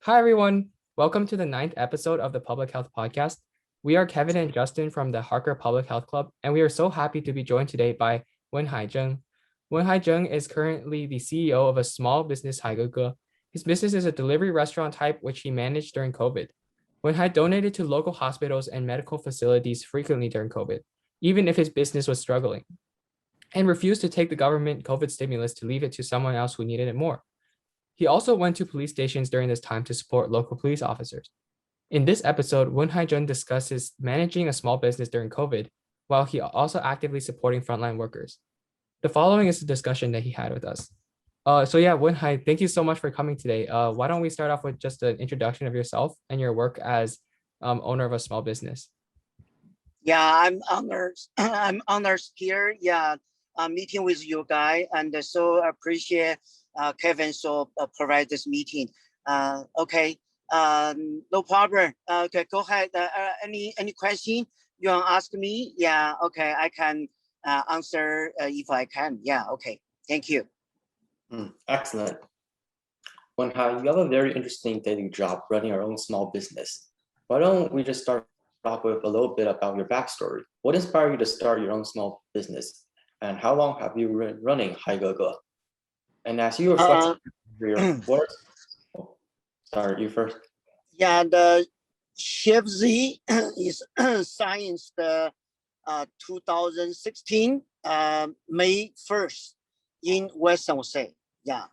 Hi, everyone. Welcome to the ninth episode of the Public Health Podcast. We are Kevin and Justin from the Harker Public Health Club, and we are so happy to be joined today by Wenhai Zheng. Wenhai Zheng is currently the CEO of a small business, Haigege. His business is a delivery restaurant type, which he managed during COVID. Wenhai donated to local hospitals and medical facilities frequently during COVID, even if his business was struggling, and refused to take the government COVID stimulus to leave it to someone else who needed it more. He also went to police stations during this time to support local police officers. In this episode, Wenhai Jun discusses managing a small business during COVID, while he also actively supporting frontline workers. The following is the discussion that he had with us. Wenhai, thank you so much for coming today. Why don't we start off with just an introduction of yourself and your work as owner of a small business? Yeah, I'm honored. I'm honored here. Yeah, meeting with you guys, and so appreciate Kevin so provide this meeting. Okay, no problem. Okay, go ahead. Any question you want to ask me? Yeah, okay, I can answer if I can. Yeah, okay. Thank you. Excellent. Wenhai, you have a very interesting daily job running your own small business. Why don't we just start off with a little bit about your backstory? What inspired you to start your own small business? And how long have you been running Haigege? And as you reflect on your work, sorry, you first. Yeah, the Chef Z is science the 2016 May 1st in West San Jose. Yeah.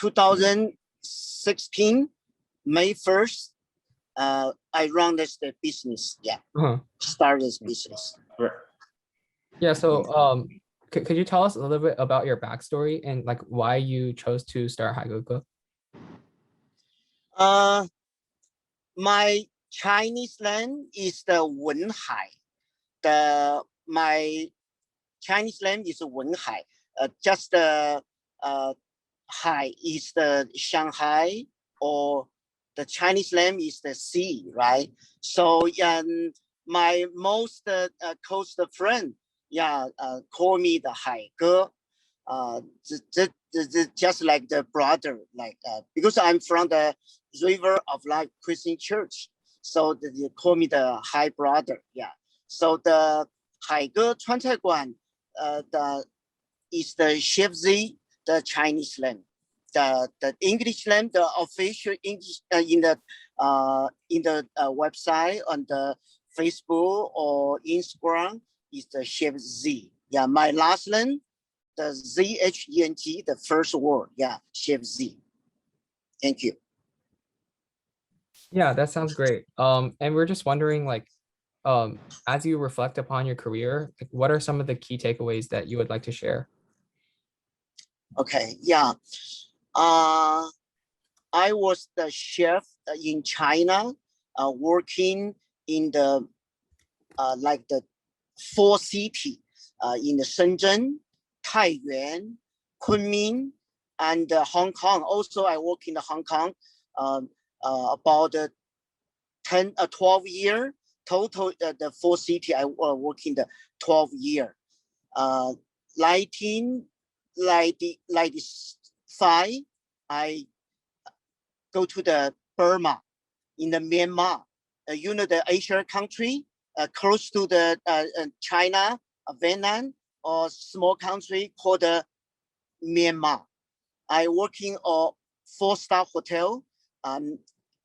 2016 May 1st, I run this the business. Yeah. Start this business. Yeah. So could you tell us a little bit about your backstory and like why you chose to start Haigege? My Chinese name is the Wenhai. My Chinese name is Wenhai. Just the Hai is the Shanghai, or the Chinese name is the sea, right? So my most close friend, call me the Hai Ge. Just like the brother, like because I'm from the River of Life Christian Church, so they call me the Hai brother. Yeah. So the Haige 川菜馆 is the Chef Z, the Chinese name. The English name, the official English in the website on the Facebook or Instagram is the Chef Z. Yeah, my last name, the ZHENG, the first word. Yeah, Chef Z. Thank you. Yeah, that sounds great. And we're just wondering, like, as you reflect upon your career, like, what are some of the key takeaways that you would like to share? Okay, yeah. I was the chef in China, working in the like the 4 cities in the Shenzhen, Taiyuan, Kunming, and Hong Kong. Also, I work in the Hong Kong about 12 years. Total, the 4 cities I work in the 12 years. 1995, I go to the Burma, in the Myanmar. You know, the Asian country close to the China, Vietnam, or small country called Myanmar. I working a 4-star hotel. I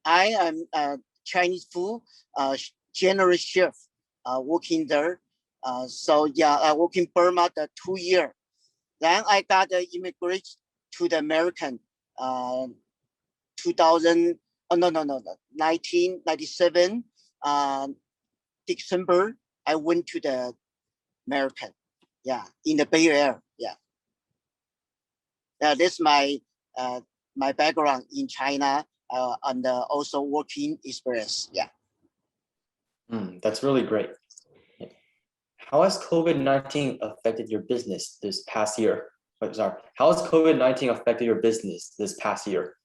am a Chinese food general chef working there. So yeah, I work in Burma the 2 years. Then I got the immigration to the American 1997 December. I went to the American, in the Bay Area. That's my my background in China and also working experience. That's really great. How has COVID-19 affected your business this past year? How has COVID-19 affected your business this past year?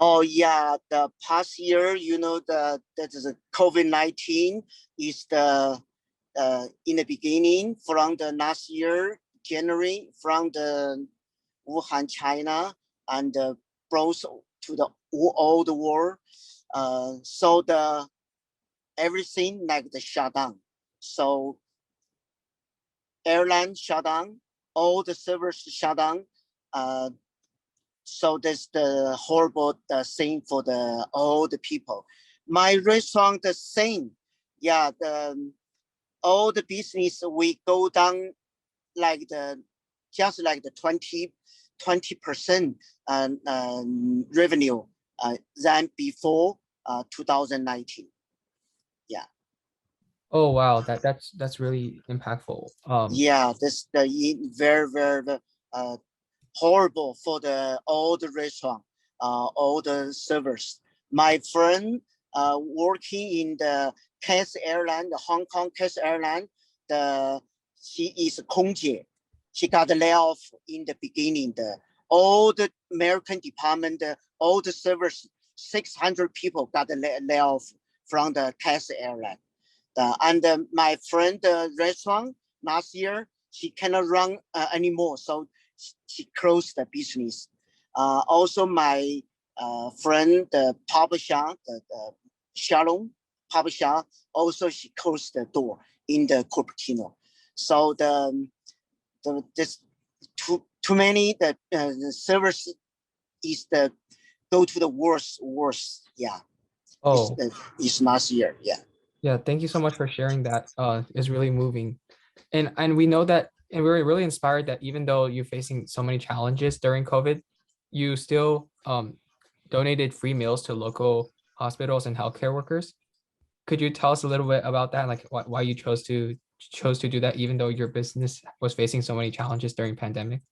Oh yeah, the past year, you know, the COVID-19 is the in the beginning from the last year January from the Wuhan, China, and brought to the all the world. So the everything like the shutdown. So airline shut down, all the servers shut down. So that's the horrible thing for the all the people. My restaurant the same. Yeah, the all the business we go down like the just like the 20% revenue than before 2019. Yeah. Oh wow, that's really impactful. Yeah, this the very very horrible for the all the restaurant, all the servers. My friend working in the Cass Airline, the Hong Kong Cass Airline, she is 空姐. She got laid off in the beginning. All the American department, all the servers, 600 people got laid off from the Cass Airline. And my friend restaurant last year, she cannot run anymore, so she closed the business. Also, my friend, the Papa Shah, the Shalom Papa Shah, also she closed the door in the Cupertino. So this too many the service is the go to the worst. Yeah, oh it's last year. Yeah. yeah, thank you so much for sharing that. It's really moving. And we know that, and we're really inspired that even though you're facing so many challenges during COVID, you still donated free meals to local hospitals and healthcare workers. Could you tell us a little bit about that, like why you chose to do that even though your business was facing so many challenges during pandemic?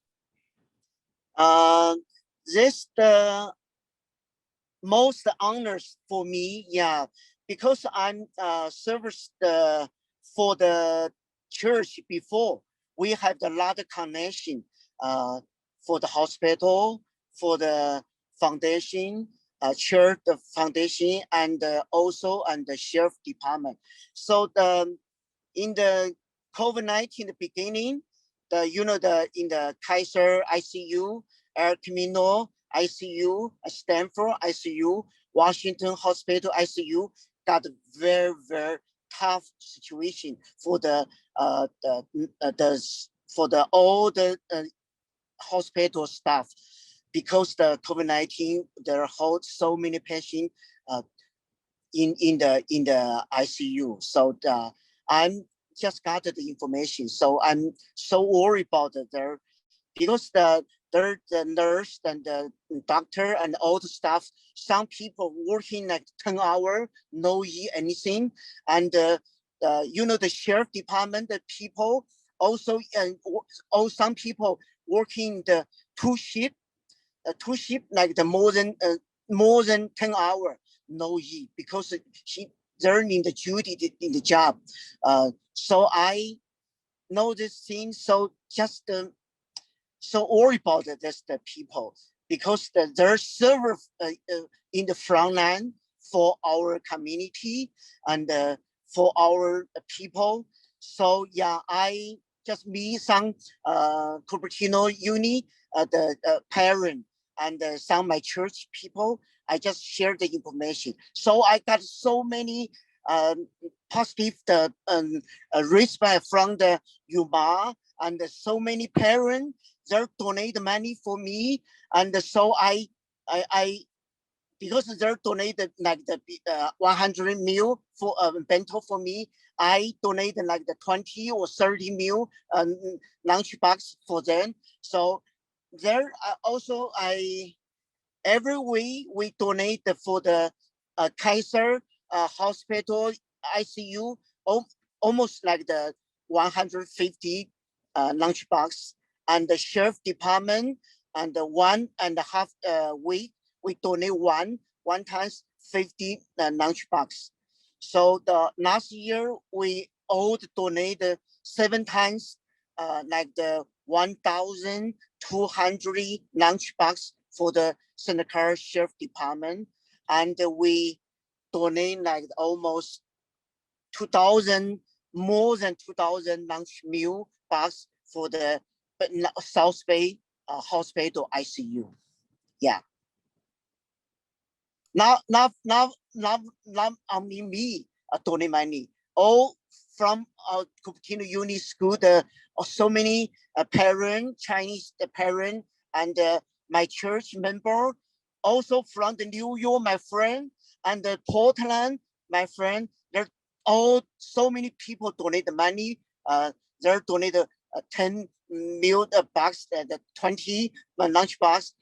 This the most honors for me, yeah, because I'm service for the church before. We have a lot of connection for the hospital, for the foundation, church, the foundation, and also and the sheriff department. So in the COVID-19 the beginning, in the Kaiser ICU, El Camino ICU, Stanford ICU, Washington Hospital ICU got very very tough situation for for the all the hospital staff, because the COVID-19 there hold so many patients in the ICU. So I'm just got the information. So I'm so worried about there, because the nurse and the doctor and all the staff, some people working like 10 hours, no eat anything. And the sheriff department, the people also, and some people working the two shift like the more than 10 hours, no eat, because they're in the duty in the job. So I know this thing, so just so worried about this the people, because their server in the front line for our community and for our people. So yeah, I just meet some Cupertino uni the parent and some my church people. I just share the information. So I got so many positive respect from the UMA, and so many parents they donate money for me, and so I because they donated like the 100 meal for bento for me, I donated like the 20 or 30 meal lunch box for them. So there also every week we donate for the Kaiser hospital ICU, almost like the 150 lunch box, and the sheriff department, and the 1.5 week we donate one times 50 lunch box. So the last year we all donated 7 times like the 1,200 lunch box for the Santa Clara Sheriff Department, and we donate like almost 2,000, more than 2,000 lunch meal box for the South Bay Hospital ICU. Yeah. Not only me donate money. All from Cupertino Uni School, so many parents, Chinese parent, and my church member, also from the New York, my friend, and the Portland, my friend. There all so many people donate the money. They donate 10 meal bucks, the 20 lunch box.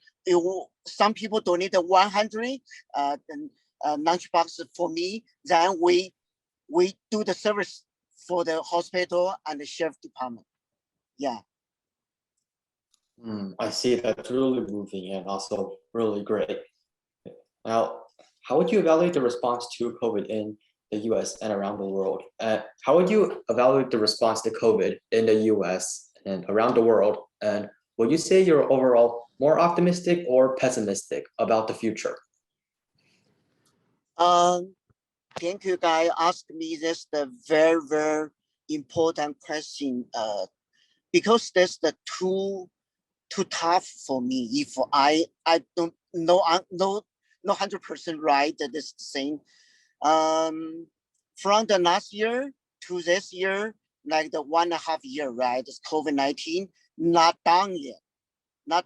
Some people donate 100 lunch box for me. Then we do the service for the hospital and the sheriff department. Yeah. I see. That's really moving and also really great. Now, how would you evaluate the response to COVID in the US and around the world? How would you evaluate the response to COVID in the US and around the world? And would you say you're overall more optimistic or pessimistic about the future? Thank you, guys. Ask me this the very important question. Because that's the too tough for me. If I don't know, no 100% right that this thing. From the last year to this year, like the 1.5 year, right? It's COVID-19 not done yet, not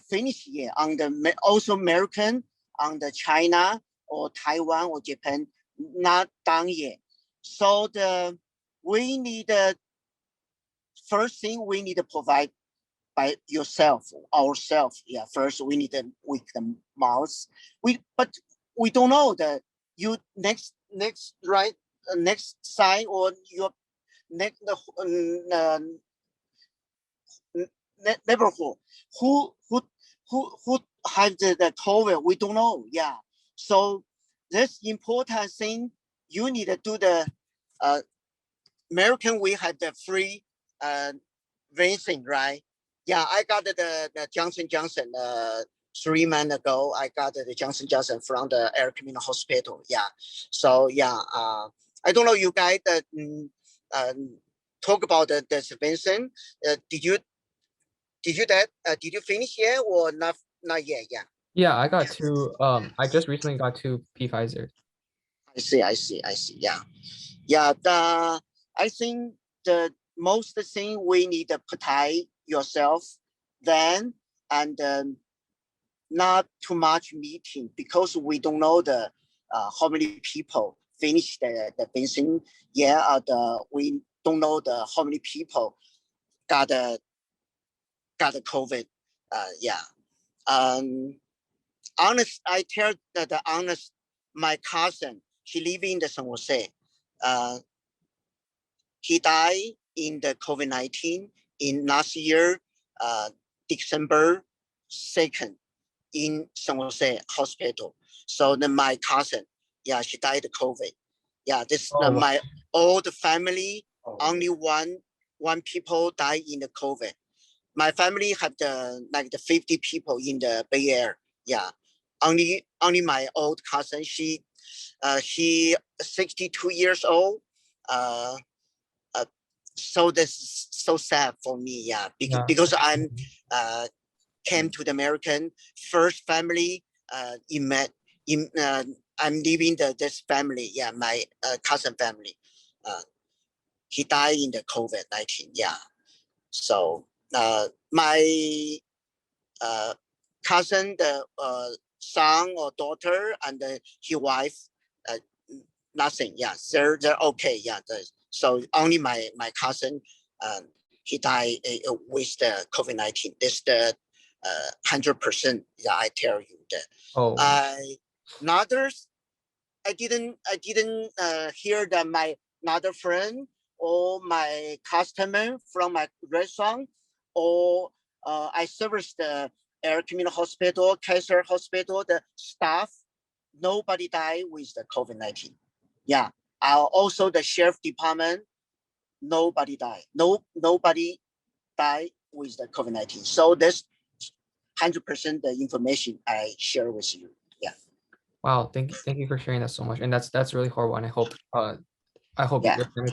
finished yet. On the also American, on the China or Taiwan or Japan, not done yet. So we need first thing we need to provide by ourselves. Yeah, first we need to with the mouth. But we don't know that you next right next sign or your next neighborhood who have the COVID. We don't know. Yeah, so this important thing you need to do the American. We have the free vaccine, right? Yeah, I got the Johnson 3 months ago. I got the Johnson from the Air Community Hospital. Yeah, so yeah, I don't know you guys talk about the vaccine. Did you finish yet or not yet? Yeah. Yeah, I got two. I just recently got two Pfizer. I see. Yeah. I think the most thing we need to protect yourself then, and not too much meeting, because we don't know the how many people finish the vaccine. Yeah, we don't know the how many people got the COVID. Yeah. Honest, I tell the honest, my cousin, he live in the San Jose. He died in the COVID-19 in last year, December 2nd, in San Jose hospital. So then my cousin, yeah, she died of COVID. Yeah, this Oh, wow. my old family, only one people died in the COVID. My family have the 50 people in the Bay Area. Yeah, only my old cousin. He 62 years old. So this is so sad for me. Yeah, because I'm came to the American first family I'm leaving this family. Yeah, my cousin family. He died in the COVID-19. Yeah, so my cousin, the son or daughter, and his wife, nothing. Yeah, they're okay. Yeah, so only my cousin, he died with the COVID-19. This the 100%. Yeah, I tell you that. Oh, Others, I didn't hear that my another friend or my customer from my restaurant, or I service the Air Community Hospital, Cancer Hospital, the staff, nobody died with the COVID-19. Yeah, also the sheriff department, nobody died. Nobody died with the COVID-19. So that's 100% the information I share with you. Yeah. wow. Thank you for sharing that so much. And that's really horrible. And I hope Yeah. your family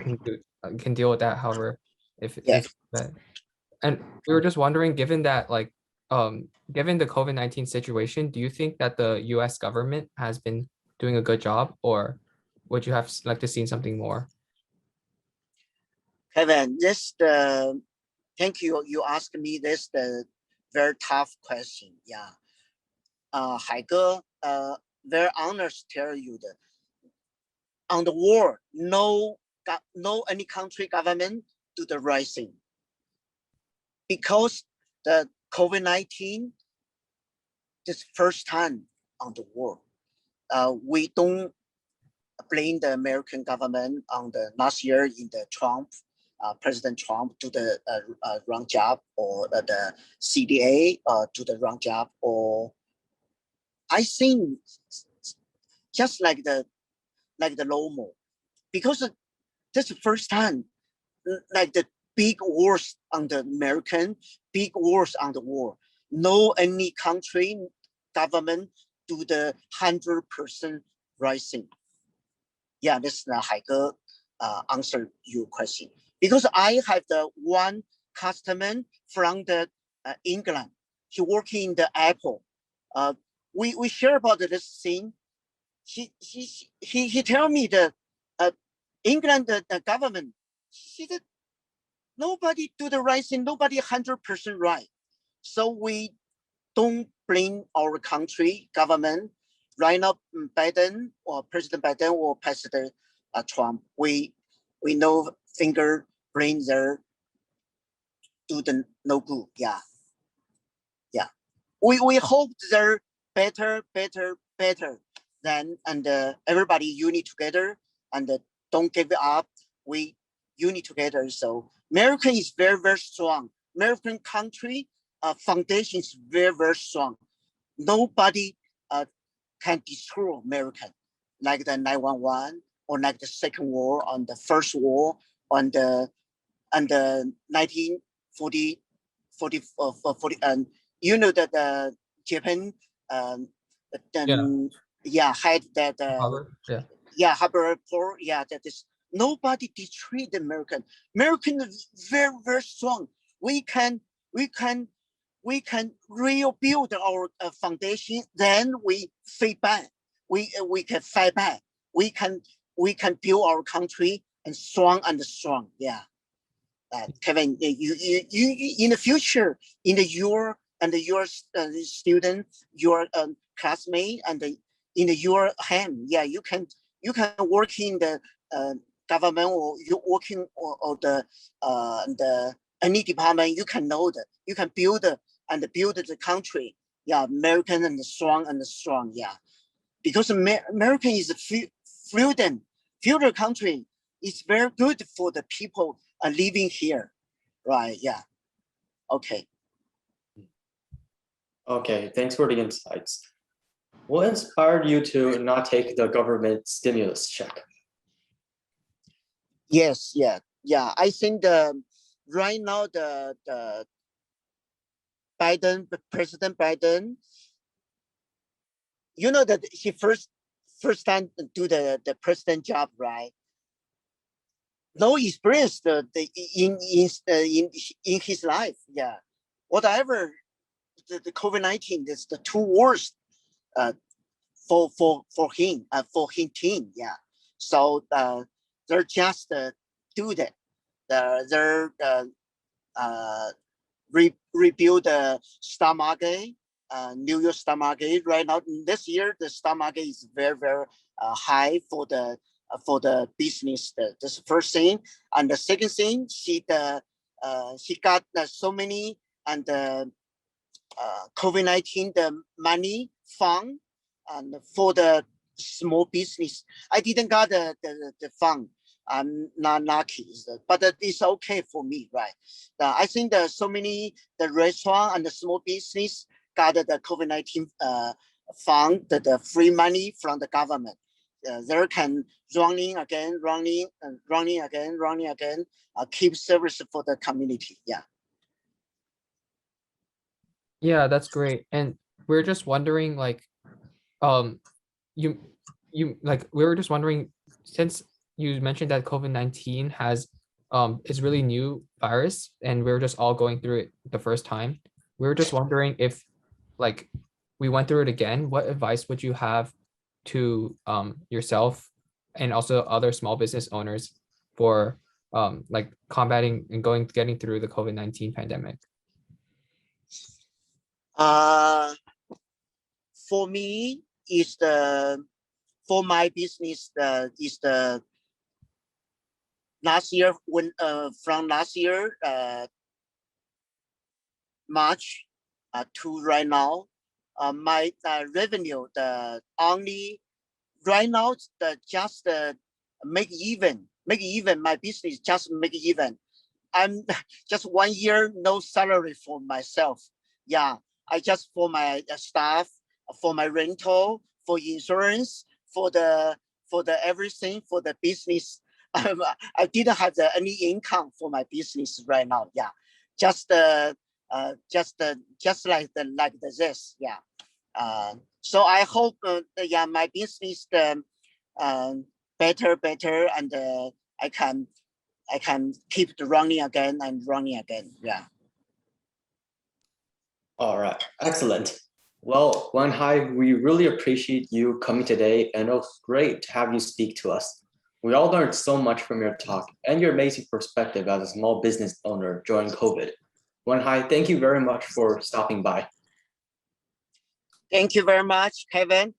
can deal with that. However, if Yeah. that. And we were just wondering, given that like given the COVID-19 situation, do you think that the US government has been doing a good job, or would you have like to see something more? Kevin, this the thank you. You asked me this the very tough question. Yeah. 海哥, very honest tell you that on the world, no any country government do the right thing because the COVID-19 this first time on the world. We don't blame the American government on the last year in the Trump, President Trump do the wrong job, or the CDA do the wrong job, or I think just like the normal, because this is the first time like the big wars on the American, big wars on the world. No any country government do the 100% right thing. Yeah, this is Haige answer your question. Because I have the one customer from the England. He working in the Apple. We share about this thing. He tell me the England the government. He said nobody do the right thing. Nobody 100% right. So we don't blame our country government. Right now, Biden or President Biden or President Trump, we no finger blame their do the no good. Yeah. We hope they're better than and everybody unite together and don't give up. We unite together. So America is very strong. American country foundation is very strong. Nobody can destroy American like the 9/11 or like the Second War, on the First War, on the 1940 and you know that Japan had that harbor port, that is nobody destroyed the American. American is very strong. We can rebuild our foundation. Then we fight back. We can fight back. We can build our country and strong. Yeah, Kevin, you in the future, in the your student, your classmate, and in your hand, yeah, you can work in the government, or you working or the any department. You can know that you can build the country. Yeah, American and strong. Yeah, because American is a freedom country. It's very good for the people living here, right? Yeah. Okay. Okay, thanks for the insights. What inspired you to not take the government stimulus check? Yes, yeah. I think right now the President Biden, you know that he first time do the president job, right? No experience in his life. Yeah, whatever the COVID-19 is the two worst for him team. Yeah, so they're just do that. They're rebuild the stock market, New York stock market. Right now, this year the stock market is very high for the business. That's the first thing, and the second thing, he got so many and COVID-19 the money fund and for the small business. I didn't got the fund. I'm not lucky, but it's okay for me, right? I think there's so many the restaurant and the small business got the COVID-19 fund, the free money from the government. They can running again, keep service for the community. Yeah. Yeah, that's great. And we're just wondering, like, you like we were just wondering, since you mentioned that COVID-19 has is really new virus and we're just all going through it the first time. we were just wondering if like we went through it again, what advice would you have to yourself and also other small business owners for like combating and getting through the COVID-19 pandemic? For me, for my business is the last year from last year March to right now, my revenue only right now just make even my business just make even. I'm just 1 year no salary for myself. Yeah, I just for my staff, for my rental, for insurance, for the everything for the business. I didn't have any income for my business right now. Yeah, just like this. Yeah. So I hope yeah my business better and I can keep running again and running again. Yeah. All right, excellent. Well, Wenhai, we really appreciate you coming today, and it was great to have you speak to us. We all learned so much from your talk and your amazing perspective as a small business owner during COVID. Wenhai, thank you very much for stopping by. Thank you very much, Kevin.